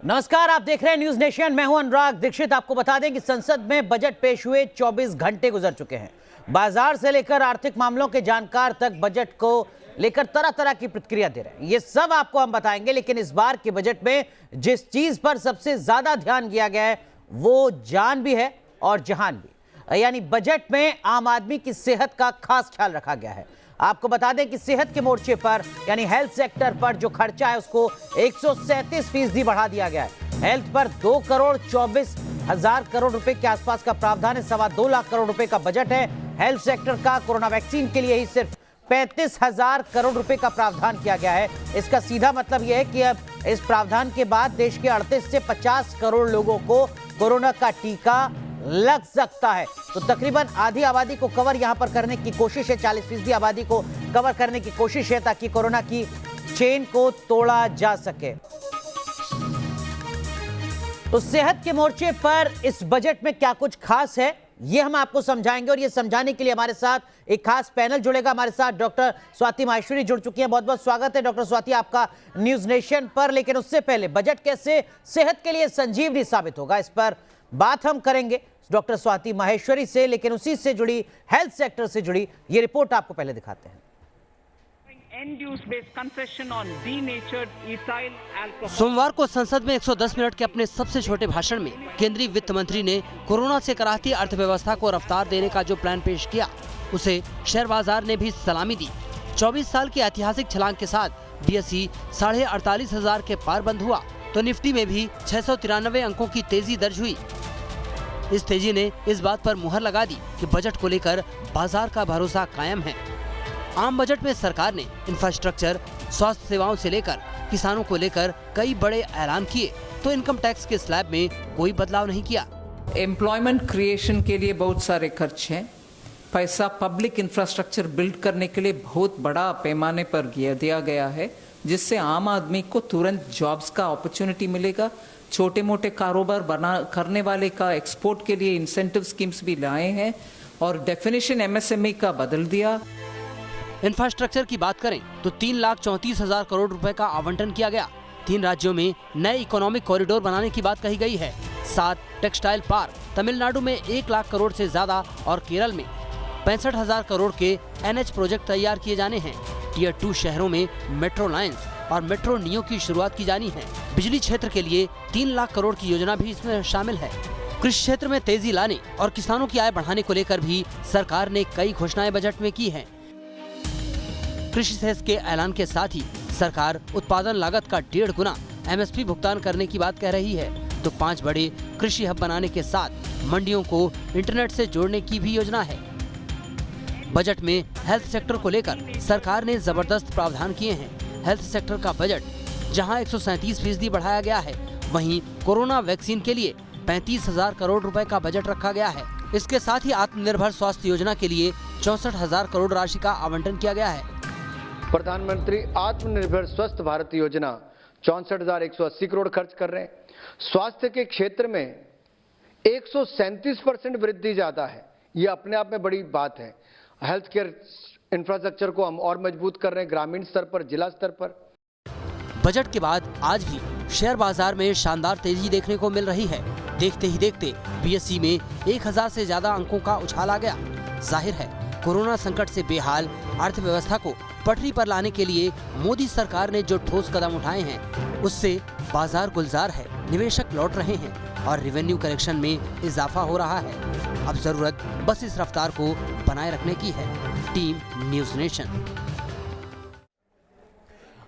नमस्कार, आप देख रहे हैं न्यूज नेशन। मैं हूं अनुराग दीक्षित। आपको बता दें कि संसद में बजट पेश हुए 24 घंटे गुजर चुके हैं। बाजार से लेकर आर्थिक मामलों के जानकार तक बजट को लेकर तरह तरह की प्रतिक्रिया दे रहे हैं। ये सब आपको हम बताएंगे, लेकिन इस बार के बजट में जिस चीज पर सबसे ज्यादा ध्यान दिया गया है वो जान भी है और जहान भी, यानी बजट में आम आदमी की सेहत का खास ख्याल रखा गया है। आपको बता दें कि सेहत के मोर्चे पर यानी हेल्थ सेक्टर पर जो खर्चा है उसको 137% बढ़ा दिया गया है। हेल्थ पर 2,24,000 करोड़ रुपए के आसपास का प्रावधान है। 2.25 लाख करोड़ रुपए का बजट है हेल्थ सेक्टर का। कोरोना वैक्सीन के लिए ही सिर्फ 35,000 करोड़ रुपए का प्रावधान किया गया है। इसका सीधा मतलब यह है कि अब इस प्रावधान के बाद देश के 38 से 50 करोड़ लोगों को कोरोना का टीका लग सकता है। तो तकरीबन आधी आबादी को कवर यहां पर करने की कोशिश है। 40% आबादी को कवर करने की कोशिश है ताकि कोरोना की चेन को तोड़ा जा सके। तो सेहत के मोर्चे पर इस बजट में क्या कुछ खास है ये हम आपको समझाएंगे, और ये समझाने के लिए हमारे साथ एक खास पैनल जुड़ेगा। हमारे साथ डॉक्टर स्वाति माहेश्वरी जुड़ चुकी हैं। बहुत बहुत स्वागत है डॉक्टर स्वाति आपका न्यूज नेशन पर। लेकिन उससे पहले बजट कैसे सेहत के लिए संजीवनी साबित होगा, इस पर बात हम करेंगे डॉक्टर स्वाति माहेश्वरी से। लेकिन उसी से जुड़ी हेल्थ सेक्टर से जुड़ी ये रिपोर्ट आपको पहले दिखाते हैं। सोमवार को संसद में 110 मिनट के अपने सबसे छोटे भाषण में केंद्रीय वित्त मंत्री ने कोरोना से कराहती अर्थव्यवस्था को रफ्तार देने का जो प्लान पेश किया उसे शेयर बाजार ने भी सलामी दी। 24 साल की ऐतिहासिक छलांग के साथ बीएसई 48,500 के पार बंद हुआ तो निफ्टी में भी 693 अंकों की तेजी दर्ज हुई। इस तेजी ने इस बात पर मुहर लगा दी कि बजट को लेकर बाजार का भरोसा कायम है। आम बजट में सरकार ने इंफ्रास्ट्रक्चर, स्वास्थ्य सेवाओं से लेकर किसानों को लेकर कई बड़े ऐलान किए तो इनकम टैक्स के स्लैब में कोई बदलाव नहीं किया। एम्प्लॉयमेंट क्रिएशन के लिए बहुत सारे खर्च हैं। पैसा पब्लिक इंफ्रास्ट्रक्चर बिल्ड करने के लिए बहुत बड़ा पैमाने पर दिया गया है, जिससे आम आदमी को तुरंत जॉब्स का अपॉर्चुनिटी मिलेगा। छोटे मोटे कारोबार करने वाले का एक्सपोर्ट के लिए इंसेंटिव स्कीम्स भी लाए हैं और डेफिनेशन एमएसएमई का बदल दिया। इंफ्रास्ट्रक्चर की बात करें तो 3,34,000 करोड़ रुपए का आवंटन किया गया। 3 राज्यों में नए इकोनॉमिक कॉरिडोर बनाने की बात कही गई है। 7 टेक्सटाइल पार्क, तमिलनाडु में 1 लाख करोड़ से ज्यादा और केरल में 65,000 करोड़ के एनएच प्रोजेक्ट तैयार किए जाने हैं। टियर 2 शहरों में मेट्रो लाइन्स और मेट्रो नियो की शुरुआत की जानी है। बिजली क्षेत्र के लिए 3 लाख करोड़ की योजना भी इसमें शामिल है। कृषि क्षेत्र में तेजी लाने और किसानों की आय बढ़ाने को लेकर भी सरकार ने कई घोषणाएं बजट में की हैं। कृषि सेस के ऐलान के साथ ही सरकार उत्पादन लागत का 1.5 गुना एमएसपी भुगतान करने की बात कह रही है। तो 5 बड़े कृषि हब बनाने के साथ मंडियों को इंटरनेट से जोड़ने की भी योजना है। बजट में हेल्थ सेक्टर को लेकर सरकार ने जबरदस्त प्रावधान किए हैं। हेल्थ सेक्टर का बजट जहां 137% बढ़ाया गया है, वहीं कोरोना वैक्सीन के लिए 35,000 करोड़ रुपए का बजट रखा गया है। इसके साथ ही आत्मनिर्भर स्वास्थ्य योजना के लिए 64,000 करोड़ राशि का आवंटन किया गया है। प्रधानमंत्री आत्मनिर्भर स्वस्थ भारत योजना 64,180 करोड़ खर्च कर रहे हैं। स्वास्थ्य के क्षेत्र में 137% वृद्धि ज्यादा है, ये अपने आप में बड़ी बात है। हेल्थ केयर इंफ्रास्ट्रक्चर को हम और मजबूत कर रहे हैं, ग्रामीण स्तर पर, जिला स्तर पर। बजट के बाद आज भी शेयर बाजार में शानदार तेजी देखने को मिल रही है। देखते ही देखते बीएसई में 1,000 से ज्यादा अंकों का उछाल आ गया। जाहिर है कोरोना संकट से बेहाल अर्थव्यवस्था को पटरी पर लाने के लिए मोदी सरकार ने जो ठोस कदम उठाए हैं उससे बाजार गुलजार है, निवेशक लौट रहे हैं और रेवेन्यू कलेक्शन में इजाफा हो रहा है। अब जरूरत बस इस रफ्तार को बनाए रखने की है। Team news nation.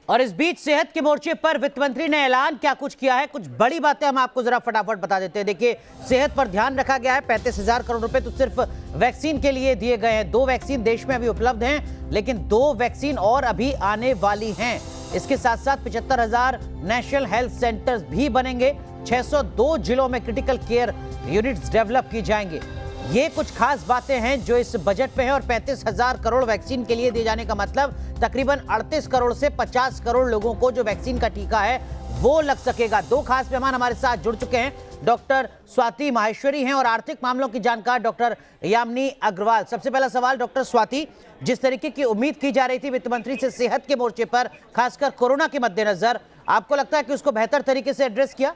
और इस बीच सेहत के मोर्चे पर वित्त मंत्री ने ऐलान क्या कुछ किया है, कुछ बड़ी बातें हम आपको जरा फटाफट बता देते हैं। देखिए, सेहत पर ध्यान रखा गया है। 35,000 करोड़ रुपए तो सिर्फ वैक्सीन के लिए दिए गए हैं। 2 वैक्सीन देश में अभी उपलब्ध हैं, लेकिन 2 वैक्सीन और अभी आने वाली हैं। इसके साथ साथ 75,000 नेशनल हेल्थ सेंटर्स भी बनेंगे। 602 जिलों में क्रिटिकल केयर यूनिट्स डेवलप की जाएंगे। ये कुछ खास बातें हैं जो इस बजट में है। और 35,000 करोड़ वैक्सीन के लिए दिए जाने का मतलब तकरीबन 38 करोड़ से 50 करोड़ लोगों को जो वैक्सीन का टीका है वो लग सकेगा। 2 खास मेहमान हमारे साथ जुड़ चुके हैं। डॉक्टर स्वाति माहेश्वरी हैं और आर्थिक मामलों की जानकार डॉक्टर यामिनी अग्रवाल। सबसे पहला सवाल डॉक्टर स्वाति, जिस तरीके की उम्मीद की जा रही थी वित्त मंत्री से सेहत के मोर्चे पर, खासकर कोरोना के मद्देनजर, आपको लगता है कि उसको बेहतर तरीके से एड्रेस किया?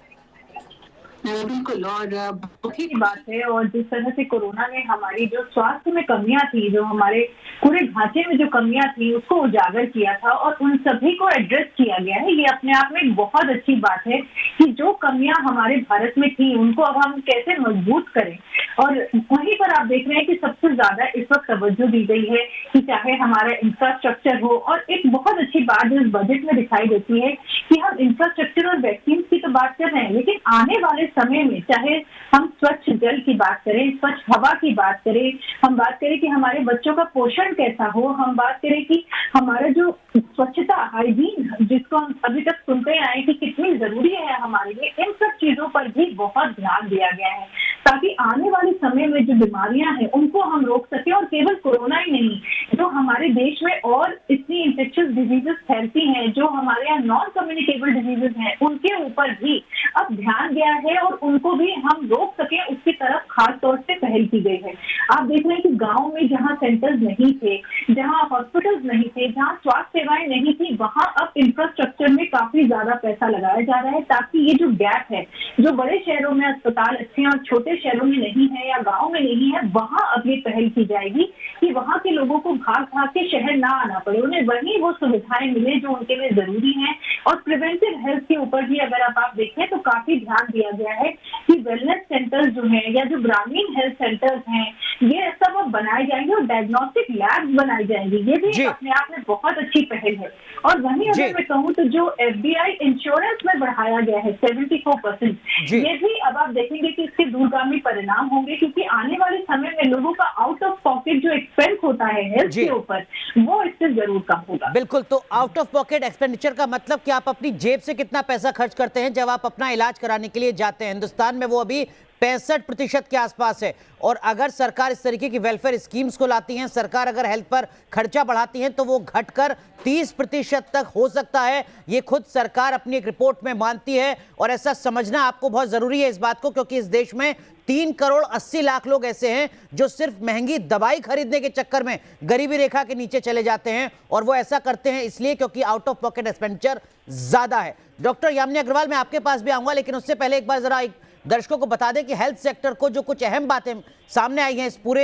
बिल्कुल, और बहुत ही बात है। और जिस तरह से कोरोना ने हमारी जो स्वास्थ्य में कमियां थी, जो हमारे पूरे ढांचे में जो कमियां थी, उसको उजागर किया था और उन सभी को एड्रेस किया गया है। ये अपने आप में एक बहुत अच्छी बात है कि जो कमियां हमारे भारत में थी, उनको अब हम कैसे मजबूत करें। और वहीं पर आप देख रहे हैं कि सबसे ज्यादा इस वक्त तवज्जो दी गई है कि चाहे हमारा इंफ्रास्ट्रक्चर हो। और एक बहुत अच्छी बात इस बजट में दिखाई देती है कि हम इंफ्रास्ट्रक्चर और वैक्सीन की तो बात कर रहे हैं, लेकिन आने वाले समय में चाहे हम स्वच्छ जल की बात करें, स्वच्छ हवा की बात करें, हम बात करें कि हमारे बच्चों का पोषण कैसा हो, हम बात करें कि हमारा जो स्वच्छता, हाइजीन, जिसको हम अभी तक सुनते आए कि कितनी जरूरी है हमारे लिए, इन सब चीजों पर भी बहुत ध्यान दिया गया है ताकि आने वाले समय में जो बीमारियां हैं उनको हम रोक सकें। और केवल कोरोना ही नहीं, जो हमारे देश में और इतनी इन्फेक्शियस डिजीजेस फैलती हैं, जो हमारे यहाँ नॉन कम्युनिकेबल डिजीजेस हैं, उनके ऊपर भी अब ध्यान गया है और उनको भी हम रोक सकें, उसकी तरफ खास तौर से पहल की गई है। आप देख रहे हैं कि गाँव में जहाँ सेंटर्स नहीं थे, जहाँ हॉस्पिटल्स नहीं थे, जहाँ स्वास्थ्य सेवाएं नहीं थी, वहाँ अब इंफ्रास्ट्रक्चर में काफी ज्यादा पैसा लगाया जा रहा है ताकि ये जो गैप है, जो बड़े शहरों में अस्पताल अच्छे हैं और छोटे शहरों में नहीं है या गाँव में नहीं है, वहाँ अब ये पहल की जाएगी कि वहाँ के लोगों को भाग भाग के शहर ना आना पड़े, उन्हें वहीं वो सुविधाएं मिले जो उनके लिए जरूरी हैं। और प्रिवेंटिव हेल्थ के ऊपर भी अगर आप देखें तो काफी ध्यान दिया गया है कि वेलनेस सेंटर्स जो हैं या जो ग्रामीण हेल्थ सेंटर्स हैं, ये सब अब बनाए जाएंगे और डायग्नोस्टिक लैब्स बनाई जाएंगी। ये भी अपने आप में बहुत अच्छी पहल है। और वहीं अगर मैं कहूँ तो जो FBI इंश्योरेंस में बढ़ाया गया है 74%, ये भी अब आप देखेंगे कि इसके दूरगामी परिणाम होंगे, क्योंकि आने वाले समय में लोगों का आउट ऑफ पॉकेट जो एक्सपेंस होता है हेल्थ के ऊपर, वो इससे जरूर कम होगा। बिल्कुल, तो आउट ऑफ पॉकेट एक्सपेंडिचर का मतलब कि आप अपनी जेब से कितना पैसा खर्च करते हैं जब आप अपना इलाज कराने के लिए जाते हैं। हिंदुस्तान में वो अभी 65% के आसपास है। और अगर सरकार इस तरीके की वेलफेयर स्कीम्स को लाती है, सरकार अगर हेल्थ पर खर्चा बढ़ाती है, तो वो घटकर 30% तक हो सकता है। ये खुद सरकार अपनी एक रिपोर्ट में मानती है और ऐसा समझना आपको बहुत जरूरी है इस बात को, क्योंकि इस देश में 3 करोड़ 80 लाख लोग ऐसे हैं जो सिर्फ महंगी दवाई खरीदने के चक्कर में गरीबी रेखा के नीचे चले जाते हैं। और वो ऐसा करते हैं इसलिए क्योंकि आउट ऑफ पॉकेट एक्सपेंडिचर ज्यादा है। डॉक्टर यामिनी अग्रवाल, मैं आपके पास भी आऊंगा, लेकिन उससे पहले एक बार जरा दर्शकों को बता दें कि हेल्थ सेक्टर को जो कुछ अहम बातें सामने आई हैं इस पूरे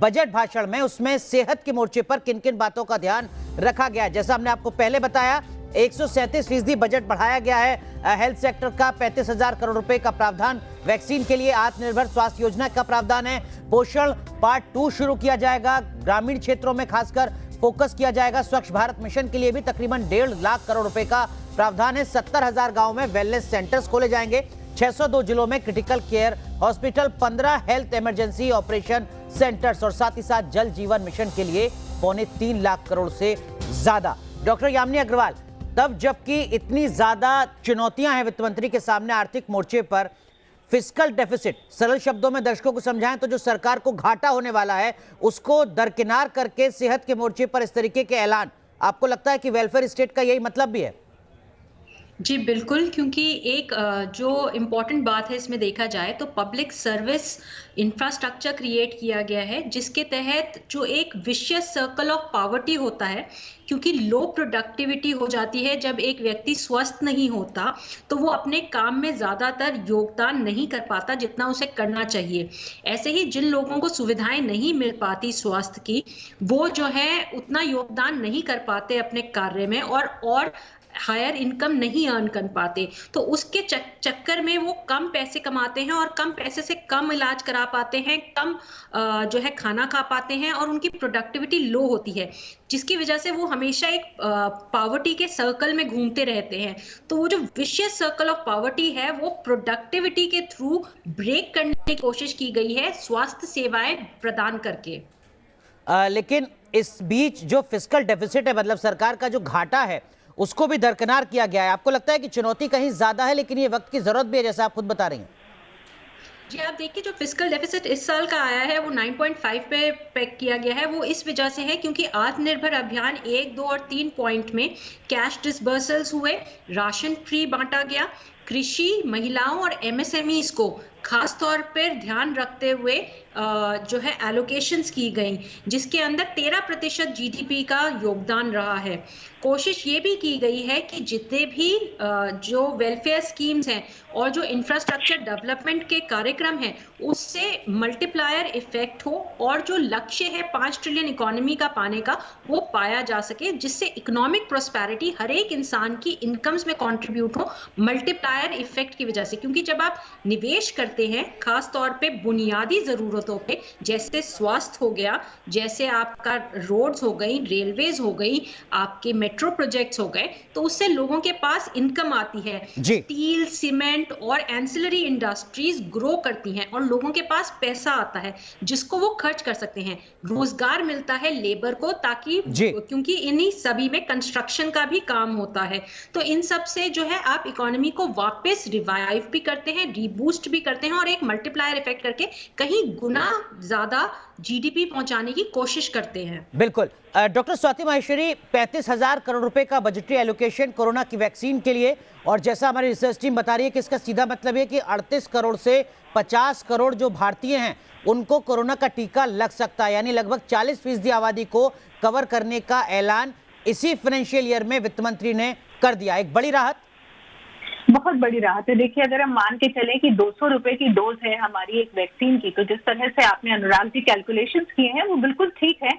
बजट भाषण में, उसमें सेहत के मोर्चे पर किन किन बातों का ध्यान रखा गया। जैसा हमने आपको पहले बताया, 137% बजट बढ़ाया गया है। हेल्थ सेक्टर का 35,000 करोड़ रुपए का प्रावधान वैक्सीन के लिए, आत्मनिर्भर स्वास्थ्य योजना का प्रावधान है। पोषण पार्ट 2 शुरू किया जाएगा, ग्रामीण क्षेत्रों में खासकर फोकस किया जाएगा। स्वच्छ भारत मिशन के लिए भी तकरीबन 1.5 लाख करोड़ रुपए का प्रावधान है। 70,000 गाँव में वेलनेस सेंटर्स खोले जाएंगे। 602 जिलों में critical care hospital, 15 health emergency operation centres और साथ ही साथ जल जीवन मिशन के लिए 3.25 लाख करोड़ से ज्यादा। डॉक्टर यामिनी अग्रवाल, तब जबकि इतनी ज्यादा चुनौतियां हैं वित्त मंत्री के सामने आर्थिक मोर्चे पर, फिस्कल डेफिसिट, सरल शब्दों में दर्शकों को समझाएं तो जो सरकार को घाटा होने वाला है उसको दरकिनार करके सेहत के मोर्चे पर इस तरीके के ऐलान, आपको लगता है कि वेलफेयर स्टेट का यही मतलब भी है? जी बिल्कुल, क्योंकि एक जो इम्पॉर्टेंट बात है इसमें देखा जाए तो पब्लिक सर्विस इंफ्रास्ट्रक्चर क्रिएट किया गया है, जिसके तहत जो एक विशियस सर्कल ऑफ पॉवर्टी होता है, क्योंकि लो प्रोडक्टिविटी हो जाती है जब एक व्यक्ति स्वस्थ नहीं होता, तो वो अपने काम में ज़्यादातर योगदान नहीं कर पाता जितना उसे करना चाहिए। ऐसे ही जिन लोगों को सुविधाएं नहीं मिल पाती स्वास्थ्य की, वो जो है उतना योगदान नहीं कर पाते अपने कार्य में और हायर इनकम नहीं अर्न कर पाते, तो उसके चक्कर में वो कम पैसे कमाते हैं और कम पैसे से कम इलाज करा पाते हैं, कम जो है खाना खा पाते हैं और उनकी प्रोडक्टिविटी लो होती है, जिसकी वजह से वो हमेशा एक पॉवर्टी के सर्कल में घूमते रहते हैं। तो वो जो विशियस सर्कल ऑफ पॉवर्टी है वो प्रोडक्टिविटी के थ्रू ब्रेक करने की कोशिश की गई है स्वास्थ्य सेवाएं प्रदान करके। लेकिन इस बीच जो फिस्कल डेफिसिट है, मतलब सरकार का जो घाटा है, उसको भी दरकिनार किया गया है। आपको लगता है कि चुनौती कहीं ज्यादा है लेकिन ये वक्त की जरूरत भी है, जैसा आप खुद बता रही हैं? जी आप देखिए, जो फिस्कल डेफिसिट इस साल का आया है वो 9.5 पे पैक किया गया है। वो इस वजह से है क्योंकि आत्मनिर्भर अभियान 1, 2 और 3 पॉइंट में कैश डिसबर्सल्स हुए, राशन फ्री बांटा गया, कृषि, महिलाओं और MSMEs को खास तौर पर ध्यान रखते हुए जो है एलोकेशंस की गई, जिसके अंदर 13% जीडीपी का योगदान रहा है। कोशिश ये भी की गई है कि जितने भी जो वेलफेयर स्कीम्स हैं और जो इंफ्रास्ट्रक्चर डेवलपमेंट के कार्यक्रम हैं उससे मल्टीप्लायर इफेक्ट हो और जो लक्ष्य है 5 ट्रिलियन इकोनॉमी का पाने का वो पाया जा सके, जिससे इकोनॉमिक प्रोस्पेरिटी हर एक इंसान की इनकम्स में कंट्रीब्यूट हो मल्टीप्लायर इफेक्ट की वजह से। क्योंकि जब आप निवेश करते हैं खास तौर पे बुनियादी जरूरतों पे, जैसे स्वास्थ्य हो गया, जैसे आपका रोड्स हो गई, रेलवेज हो गई, आपके मेट्रो प्रोजेक्ट्स हो गए, तो उससे लोगों के पास इनकम आती है। स्टील, सीमेंट और एंसिलरी इंडस्ट्रीज ग्रो करती हैं और लोगों के पास पैसा आता है जिसको वो खर्च कर सकते हैं। रोजगार मिलता है लेबर को, ताकि क्योंकि इन्हीं सभी में कंस्ट्रक्शन का भी काम होता है। तो इन सब से जो है आप इकोनॉमी को वापस रिवाइव भी करते हैं, रीबूस्ट भी करते हैं और एक मल्टीप्लायर इफेक्ट करके कहीं गुना ज्यादा जीडीपी पहुंचाने की कोशिश करते हैं। बिल्कुल। डॉक्टर स्वाति माहेश्वरी, 35,000 करोड़ रुपए का बजटरी एलोकेशन कोरोना की वैक्सीन के लिए, और जैसा हमारी रिसर्च टीम बता रही है कि इसका सीधा मतलब है कि 38 करोड़ से 50 करोड़ जो भारतीय हैं उनको कोरोना का टीका लग सकता है, यानी लगभग 40% आबादी को कवर करने का ऐलान इसी फाइनेंशियल ईयर में वित्त मंत्री ने कर दिया। एक बड़ी राहत, बहुत बड़ी राहत है। देखिए, अगर हम मान के चलें कि 200 रुपए की डोज है हमारी एक वैक्सीन की, तो जिस तरह से आपने अनुराग जी कैलकुलेशंस किए हैं वो बिल्कुल ठीक है।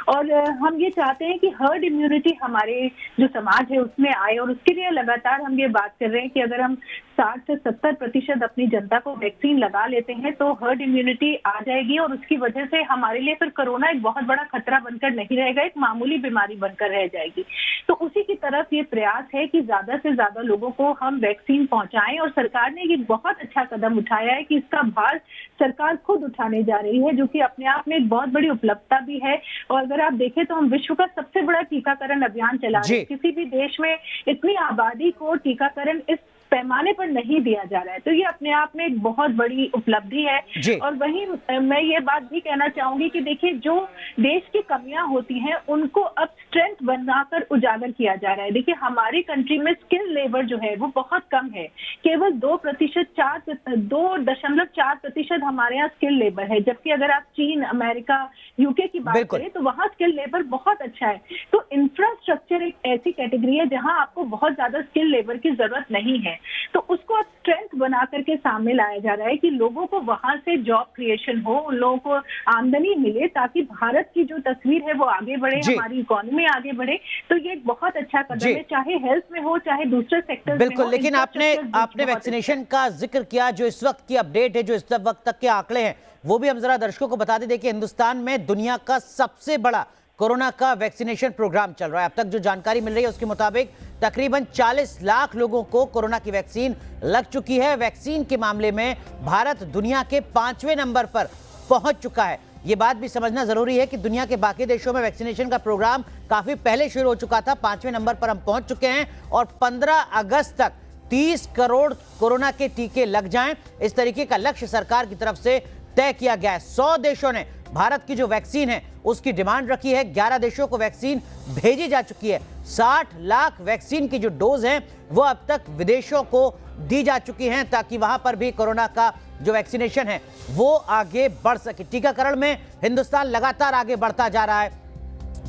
और हम ये चाहते हैं कि हर्ड इम्यूनिटी हमारे जो समाज है उसमें आए, और उसके लिए लगातार हम ये बात कर रहे हैं कि अगर हम 60 से 70% अपनी जनता को वैक्सीन लगा लेते हैं तो हर्ड इम्यूनिटी आ जाएगी, और उसकी वजह से हमारे लिए फिर कोरोना एक बहुत बड़ा खतरा बनकर नहीं रहेगा, एक मामूली बीमारी बनकर रह जाएगी। तो उसी की तरफ ये प्रयास है कि ज्यादा से ज्यादा लोगों को हम वैक्सीन पहुंचाएं, और सरकार ने ये बहुत अच्छा कदम उठाया है कि इसका भार सरकार खुद उठाने जा रही है, जो कि अपने आप में एक बहुत बड़ी उपलब्धता भी है। और अगर आप देखें तो हम विश्व का सबसे बड़ा टीकाकरण अभियान चला रहे हैं। किसी भी देश में इतनी आबादी को टीकाकरण इस पैमाने पर नहीं दिया जा रहा है, तो ये अपने आप में एक बहुत बड़ी उपलब्धि है। और वहीं मैं ये बात भी कहना चाहूंगी कि देखिए, जो देश की कमियां होती हैं उनको अब स्ट्रेंथ बनाकर उजागर किया जा रहा है। देखिए, हमारी कंट्री में स्किल लेबर जो है वो बहुत कम है, केवल 2.4% हमारे यहाँ स्किल लेबर है, जबकि अगर आप चीन, अमेरिका, यूके की बात करें तो वहाँ स्किल लेबर बहुत अच्छा है। तो इंफ्रास्ट्रक्चर एक ऐसी कैटेगरी है जहाँ आपको बहुत ज्यादा स्किल लेबर की जरूरत नहीं है, तो उसको अब स्ट्रेंथ बना करके सामने लाया जा रहा है कि लोगों को वहां से जॉब क्रिएशन हो, उन लोगों को आमदनी मिले, ताकि भारत की जो तस्वीर है वो आगे बढ़े, हमारी इकोनॉमी आगे बढ़े। तो ये एक बहुत अच्छा कदम है, चाहे हेल्थ में हो चाहे दूसरे सेक्टर में हो। बिल्कुल, लेकिन आपने वैक्सीनेशन का जिक्र किया, जो इस वक्त की अपडेट है, जो इस वक्त तक के आंकड़े हैं, वो भी हम जरा दर्शकों को बता दें। देखिए, हिंदुस्तान में दुनिया का सबसे बड़ा कोरोना का वैक्सीनेशन प्रोग्राम चल रहा है। अब तक जो जानकारी मिल रही है उसके मुताबिक तकरीबन 40 लाख लोगों को कोरोना की वैक्सीन लग चुकी है। वैक्सीन के मामले में भारत दुनिया के 5वें नंबर पर पहुंच चुका है। ये बात भी समझना जरूरी है कि दुनिया के बाकी देशों में वैक्सीनेशन का प्रोग्राम काफी पहले शुरू हो चुका था। 5वें नंबर पर हम पहुंच चुके हैं और 15 अगस्त तक 30 करोड़ कोरोना के टीके लग जाएं, इस तरीके का लक्ष्य सरकार की तरफ से तय किया गया है। 100 देशों ने भारत की जो वैक्सीन है उसकी डिमांड रखी है। 11 देशों को वैक्सीन भेजी जा चुकी है। 60 लाख वैक्सीन की जो डोज हैं वो अब तक विदेशों को दी जा चुकी हैं, ताकि वहां पर भी कोरोना का जो वैक्सीनेशन है वो आगे बढ़ सके। टीकाकरण में हिंदुस्तान लगातार आगे बढ़ता जा रहा है।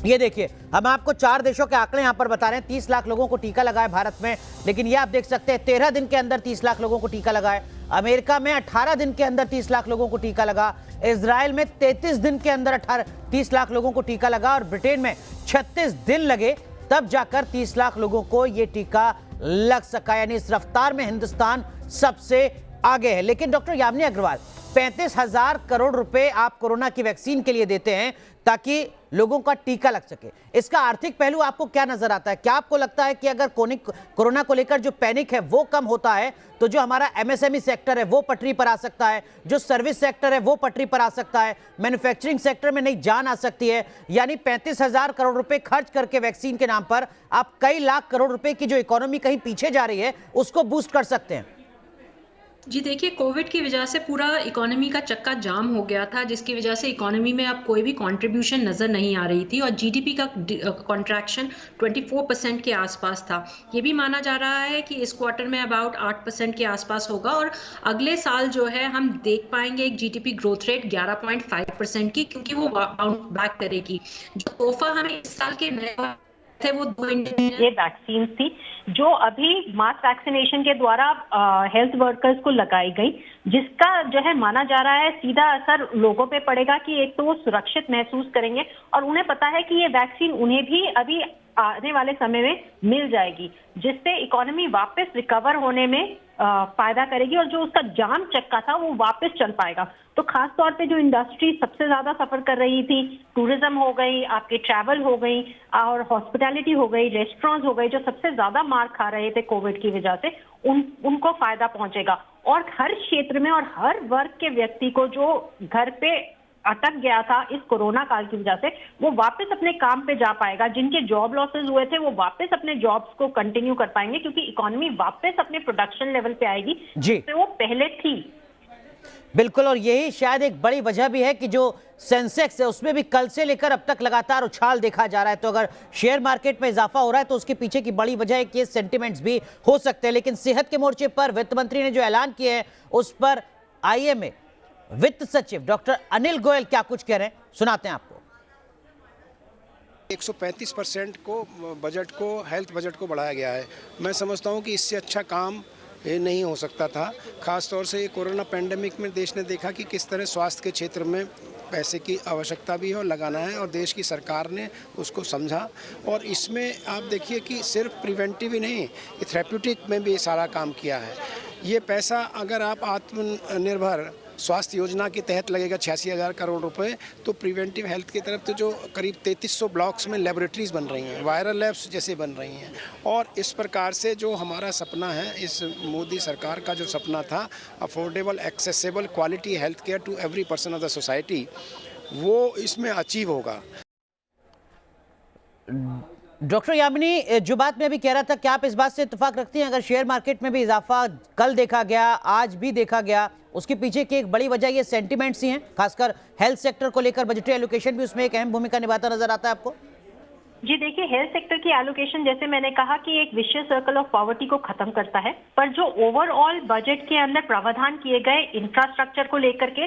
ये देखिए, हम आपको 4 देशों के आंकड़े यहां पर बता रहे हैं। 30 लाख लोगों को टीका लगा है भारत में, लेकिन ये आप देख सकते हैं 13 दिन के अंदर 30 लाख लोगों को टीका लगा है। अमेरिका में 18 दिन के अंदर 30 लाख लोगों को टीका लगा। इजराइल में 33 दिन के अंदर 30 लाख लोगों को टीका लगा, और ब्रिटेन में 36 दिन लगे तब जाकर 30 लाख लोगों को ये टीका लग सका। यानी इस रफ्तार में हिंदुस्तान सबसे आगे है। लेकिन डॉक्टर यामिनी अग्रवाल, 35,000 करोड़ रुपए आप कोरोना की वैक्सीन के लिए देते हैं ताकि लोगों का टीका लग सके, इसका आर्थिक पहलू आपको क्या नजर आता है? क्या आपको लगता है कि अगर कोरोना को लेकर जो पैनिक है वो कम होता है तो जो हमारा एमएसएमई सेक्टर है वो पटरी पर आ सकता है, जो सर्विस सेक्टर है वो पटरी पर आ सकता है, मैन्युफैक्चरिंग सेक्टर में नई जान आ सकती है? यानी 35,000 करोड़ रुपए खर्च करके वैक्सीन के नाम पर आप कई लाख करोड़ रुपए की जो इकोनॉमी कहीं पीछे जा रही है उसको बूस्ट कर सकते हैं। जी देखिए, कोविड की वजह से पूरा इकोनॉमी का चक्का जाम हो गया था, जिसकी वजह से इकोनॉमी में अब कोई भी कंट्रीब्यूशन नज़र नहीं आ रही थी और जीडीपी का कॉन्ट्रैक्शन 24% के आसपास था। ये भी माना जा रहा है कि इस क्वार्टर में अबाउट 8% के आसपास होगा और अगले साल जो है हम देख पाएंगे एक जीडीपी ग्रोथ रेट 11.5% की, क्योंकि वो बाउंस बैक करेगी। जो तोहफा हमें इस साल के नए थे वो 2 ये वैक्सीन थी जो अभी मास वैक्सीनेशन के द्वारा हेल्थ वर्कर्स को लगाई गई, जिसका जो है माना जा रहा है सीधा असर लोगों पे पड़ेगा कि एक तो वो सुरक्षित महसूस करेंगे और उन्हें पता है कि ये वैक्सीन उन्हें भी अभी आने वाले समय में मिल जाएगी, जिससे इकोनॉमी वापस रिकवर होने में फायदा करेगी और जो उसका जाम चक्का था वो वापस चल पाएगा। तो खास तौर पे जो इंडस्ट्री सबसे ज्यादा सफर कर रही थी, टूरिज्म हो गई, आपके ट्रैवल हो गई और हॉस्पिटैलिटी हो गई, रेस्टोरेंट्स हो गई, जो सबसे ज्यादा मार खा रहे थे कोविड की वजह से, उनको फायदा पहुंचेगा। और हर क्षेत्र में और हर वर्ग के व्यक्ति को जो घर पे अटक गया था इस कोरोना काल की वजह से, वो वापस अपने काम पे जा पाएगा। जिनके जॉब लॉसेस हुए थे वो वापस अपने जॉब्स को कंटिन्यू कर पाएंगे, क्योंकि इकोनॉमी वापस अपने प्रोडक्शन लेवल पे आएगी जिससे वो पहले थी। बिल्कुल, और यही शायद एक बड़ी वजह भी है कि जो सेंसेक्स है उसमें भी कल से लेकर अब तक लगातार उछाल देखा जा रहा है। तो अगर शेयर मार्केट में इजाफा हो रहा है तो उसके पीछे की बड़ी वजह है कि ये सेंटिमेंट्स भी हो सकते हैं। लेकिन सेहत के मोर्चे पर वित्त मंत्री ने जो ऐलान किया है उस पर आईएमए वित्त सचिव डॉक्टर अनिल गोयल क्या कुछ कह रहे हैं, सुनाते हैं आपको। 135% को बजट को, हेल्थ बजट को बढ़ाया गया है। मैं समझता हूं कि इससे अच्छा काम ये नहीं हो सकता था। खास तौर से ये कोरोना पैंडेमिक में देश ने देखा कि किस तरह स्वास्थ्य के क्षेत्र में पैसे की आवश्यकता भी है और लगाना है, और देश की सरकार ने उसको समझा। और इसमें आप देखिए कि सिर्फ प्रिवेंटिव ही नहीं, ये थेरेप्यूटिक में भी सारा काम किया है। ये पैसा अगर आप आत्मनिर्भर स्वास्थ्य योजना के तहत लगेगा 86,000 करोड़ रुपए, तो प्रिवेंटिव हेल्थ की तरफ तो जो करीब 3300 ब्लॉक्स में लेबोरेटरीज बन रही हैं, वायरल लैब्स जैसे बन रही हैं। और इस प्रकार से जो हमारा सपना है, इस मोदी सरकार का जो सपना था, affordable, accessible, quality health care to every person of the society, वो इसमें अचीव होगा। डॉक्टर यामिनी, जो बात मैं अभी कह रहा था, क्या आप इस बात से इत्तेफाक रखती हैं अगर शेयर मार्केट में भी इजाफा कल देखा गया, आज भी देखा गया, उसके पीछे की एक बड़ी वजह ये सेंटिमेंट्स ही हैं, खासकर हेल्थ सेक्टर को लेकर बजटरी एलोकेशन भी उसमें एक अहम भूमिका निभाता नजर आता है आपको? जी देखिए, हेल्थ सेक्टर की एलोकेशन जैसे मैंने कहा कि एक विशियस सर्कल ऑफ पॉवर्टी को खत्म करता है, पर जो ओवरऑल बजट के अंदर प्रावधान किए गए इंफ्रास्ट्रक्चर को लेकर के,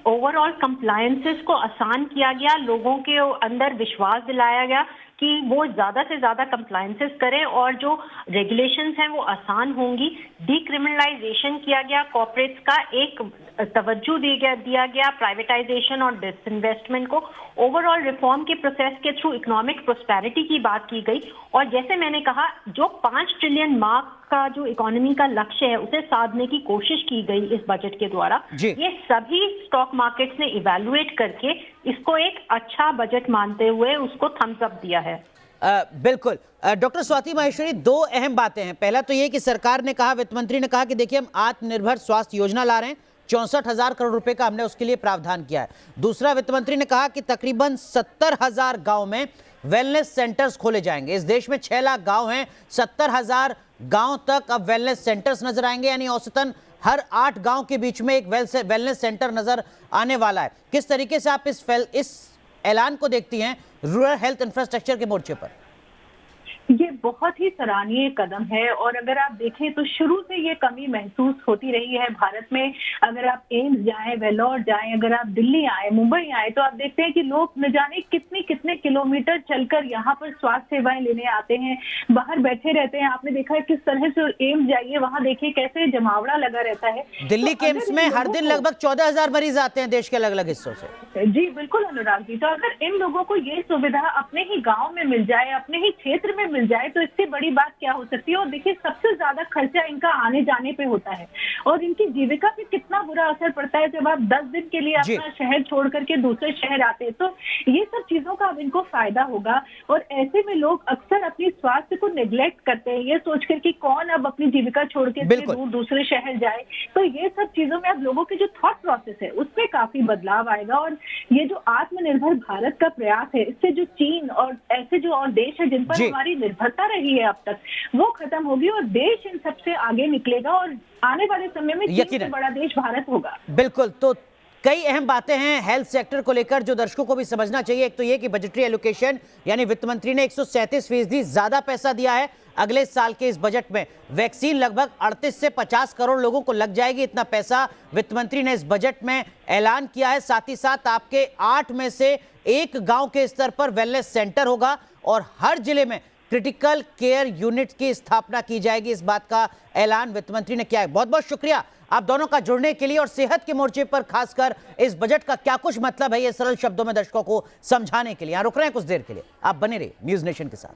ओवरऑल कंप्लायंसेस को आसान किया गया, लोगों के अंदर विश्वास दिलाया गया कि वो ज्यादा से ज्यादा कंप्लायंसेस करें और जो रेगुलेशंस हैं वो आसान होंगी। डीक्रिमिनलाइजेशन किया गया, कॉर्पोरेट्स का एक तवज्जो दिया गया प्राइवेटाइजेशन और डिसइन्वेस्टमेंट को। ओवरऑल रिफॉर्म के प्रोसेस के थ्रू इकोनॉमिक प्रोस्पेरिटी की बात की गई और जैसे मैंने कहा, जो 5 ट्रिलियन मार्क का जो इकोनॉमी का लक्ष्य है उसे साधने की कोशिश की गई इस बजट के द्वारा। ये सभी स्टॉक मार्केट्स ने इवैल्यूएट करके इसको एक अच्छा बजट मानते हुए उसको थम्स अप दिया है। बिल्कुल। डॉक्टर स्वाति माहेश्वरी, 2 अहम बातें हैं। पहला तो ये कि सरकार ने कहा, वित्त मंत्री ने कहा कि देखिए हम आत्मनिर्भर स्वास्थ्य योजना ला रहे हैं, 64,000 करोड़ रुपए का हमने उसके लिए प्रावधान किया है। दूसरा, वित्त मंत्री ने कहा कि तकरीबन 70,000 गांव में वेलनेस सेंटर्स खोले जाएंगे। इस देश में 6 लाख गांव हैं, 70,000 गांव तक अब वेलनेस सेंटर्स नजर आएंगे, यानी औसतन हर 8 गांव के बीच में एक वेलनेस सेंटर नजर आने वाला है। किस तरीके से आप इस ऐलान को देखती हैं रूरल हेल्थ इंफ्रास्ट्रक्चर के मोर्चे पर? ये बहुत ही सराहनीय कदम है और अगर आप देखें तो शुरू से ये कमी महसूस होती रही है भारत में। अगर आप एम्स जाएं, वेल्लोर जाएं, अगर आप दिल्ली आए, मुंबई आए, तो आप देखते हैं कि लोग न जाने कितने किलोमीटर चलकर यहाँ पर स्वास्थ्य सेवाएं लेने आते हैं, बाहर बैठे रहते हैं। आपने देखा है किस तरह से एम्स जाइए, वहाँ देखिए कैसे जमावड़ा लगा रहता है। दिल्ली के एम्स में हर दिन लगभग 14,000 मरीज आते हैं देश के अलग अलग हिस्सों से। जी बिल्कुल अनुराग जी, तो अगर इन लोगों को ये सुविधा अपने ही गाँव में मिल जाए, अपने ही क्षेत्र में मिल जाए, तो इससे बड़ी बात क्या हो सकती है। और देखिए, सबसे ज्यादा खर्चा इनका आने जाने पे होता है और इनकी जीविका पे कितना बुरा असर पड़ता है जब आप 10 दिन के लिए अपना शहर छोड़ करके दूसरे शहर आते हैं। तो ये सब चीजों का अब इनको फायदा होगा और ऐसे में लोग अक्सर अपनी स्वास्थ्य को नेग्लेक्ट करते हैं, ये सोचकर कि कौन अब अपनी जीविका छोड़ के दूसरे शहर जाए। तो ये सब चीजों में अब लोगों की जो थॉट प्रोसेस है उसमें काफी बदलाव आएगा और ये जो आत्मनिर्भर भारत का प्रयास है, इससे जो चीन और ऐसे जो और देश है जिन पर हमारी निर्भरता बता रही है अब तक, वो खत्म होगी और देश इन सबसे आगे निकलेगा और आने वाले समय में चीन से बड़ा देश भारत होगा। बिल्कुल, तो कई अहम बातें हैं हेल्थ सेक्टर को लेकर जो दर्शकों को भी समझना चाहिए। एक तो ये कि बजटरी एलोकेशन यानी वित्त मंत्री ने 137% ज्यादा पैसा दिया है अगले साल के इस बजट में। वैक्सीन लगभग 38 से 50 करोड़ लोगों को लग जाएगी, इतना पैसा वित्त मंत्री ने इस बजट में ऐलान किया है। साथ ही साथ आपके 8 में से 1 गांव के स्तर पर वेलनेस सेंटर होगा और हर जिले में क्रिटिकल केयर यूनिट की स्थापना की जाएगी। इस बात का ऐलान वित्त मंत्री ने किया है। बहुत बहुत शुक्रिया आप दोनों का जुड़ने के लिए और सेहत के मोर्चे पर खासकर इस बजट का क्या कुछ मतलब है ये सरल शब्दों में दर्शकों को समझाने के लिए। यहां रुक रहे हैं कुछ देर के लिए, आप बने रहिए न्यूज़ नेशन के साथ।